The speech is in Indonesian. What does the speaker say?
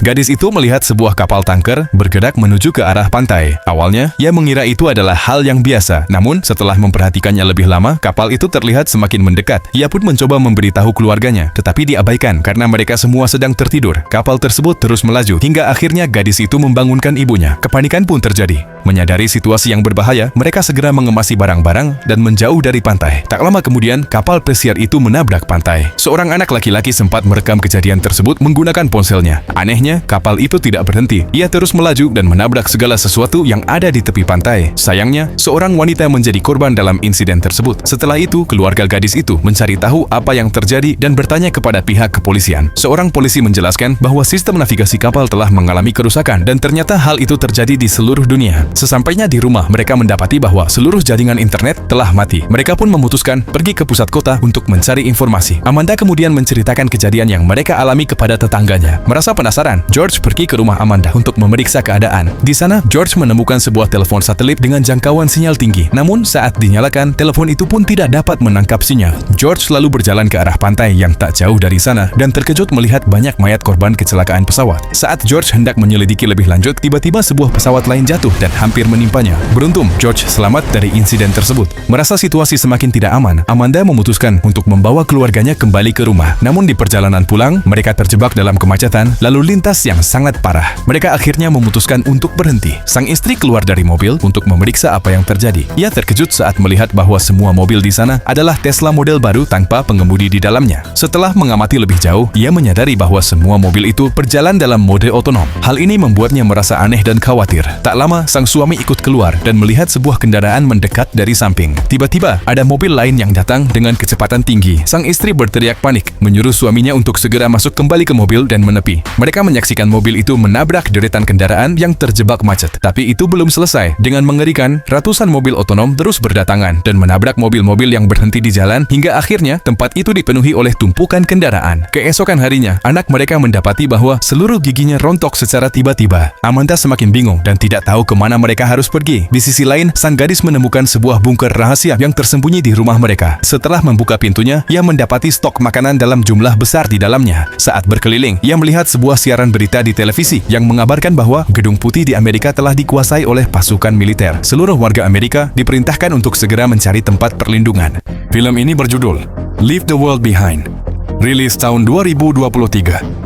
Gadis itu melihat sebuah kapal tanker bergerak menuju ke arah pantai. Awalnya, ia mengira itu adalah hal yang biasa. Namun, setelah memperhatikannya lebih lama, kapal itu terlihat semakin mendekat. Ia pun mencoba memberitahu keluarganya, tetapi diabaikan karena mereka semua sedang tertidur. Kapal tersebut terus melaju, hingga akhirnya gadis itu membangunkan ibunya. Kepanikan pun terjadi. Menyadari situasi yang berbahaya, mereka segera mengemasi barang-barang dan menjauh dari pantai. Tak lama kemudian, kapal pesiar itu menabrak pantai. Seorang anak laki-laki sempat merekam kejadian tersebut menggunakan ponselnya. Anehnya, kapal itu tidak berhenti. Ia terus melaju dan menabrak segala sesuatu yang ada di tepi pantai. Sayangnya, seorang wanita menjadi korban dalam insiden tersebut. Setelah itu, keluarga gadis itu mencari tahu apa yang terjadi dan bertanya kepada pihak kepolisian. Seorang polisi menjelaskan bahwa sistem navigasi kapal telah mengalami kerusakan dan ternyata hal itu terjadi di seluruh dunia. Sesampainya di rumah, mereka mendapati bahwa seluruh jaringan internet telah mati. Mereka pun memutuskan pergi ke pusat kota untuk mencari informasi. Amanda kemudian menceritakan kejadian yang mereka alami kepada tetangganya. Merasa penasaran, George pergi ke rumah Amanda untuk memeriksa keadaan. Di sana, George menemukan sebuah telepon satelit dengan jangkauan sinyal tinggi. Namun, saat dinyalakan, telepon itu pun tidak dapat menangkap sinyal. George lalu berjalan ke arah pantai yang tak jauh dari sana dan terkejut melihat banyak mayat korban kecelakaan pesawat. Saat George hendak menyelidiki lebih lanjut, tiba-tiba sebuah pesawat lain jatuh dan hampir menimpanya. Beruntung, George selamat dari insiden tersebut. Merasa situasi semakin tidak aman, Amanda memutuskan untuk membawa keluarganya kembali ke rumah. Namun di perjalanan pulang, mereka terjebak dalam kemacetan, lalu lintas yang sangat parah. Mereka akhirnya memutuskan untuk berhenti. Sang istri keluar dari mobil untuk memeriksa apa yang terjadi. Ia terkejut saat melihat bahwa semua mobil di sana adalah Tesla model baru tanpa pengemudi di dalamnya. Setelah mengamati lebih jauh, ia menyadari bahwa semua mobil itu berjalan dalam mode otonom. Hal ini membuatnya merasa aneh dan khawatir. Tak lama, sang suami ikut keluar dan melihat sebuah kendaraan mendekat dari samping. Tiba-tiba, ada mobil lain yang datang dengan kecepatan tinggi. Sang istri berteriak panik, menyuruh suaminya untuk segera masuk kembali ke mobil dan menepi. Mereka menyaksikan mobil itu menabrak deretan kendaraan yang terjebak macet. Tapi itu belum selesai. Dengan mengerikan, ratusan mobil otonom terus berdatangan dan menabrak mobil-mobil yang berhenti di jalan hingga akhirnya tempat itu dipenuhi oleh tumpukan kendaraan. Keesokan harinya, anak mereka mendapati bahwa seluruh giginya rontok secara tiba-tiba. Amanda semakin bingung dan tidak tahu kemana mereka harus pergi. Di sisi lain, sang gadis menemukan sebuah bunker rahasia yang tersembunyi di rumah mereka. Setelah membuka pintunya, ia mendapati stok makanan dalam jumlah besar di dalamnya. Saat berkeliling, ia melihat sebuah siaran berita di televisi yang mengabarkan bahwa Gedung Putih di Amerika telah dikuasai oleh pasukan militer. Seluruh warga Amerika diperintahkan untuk segera mencari tempat perlindungan. Film ini berjudul Leave the World Behind, rilis tahun 2023.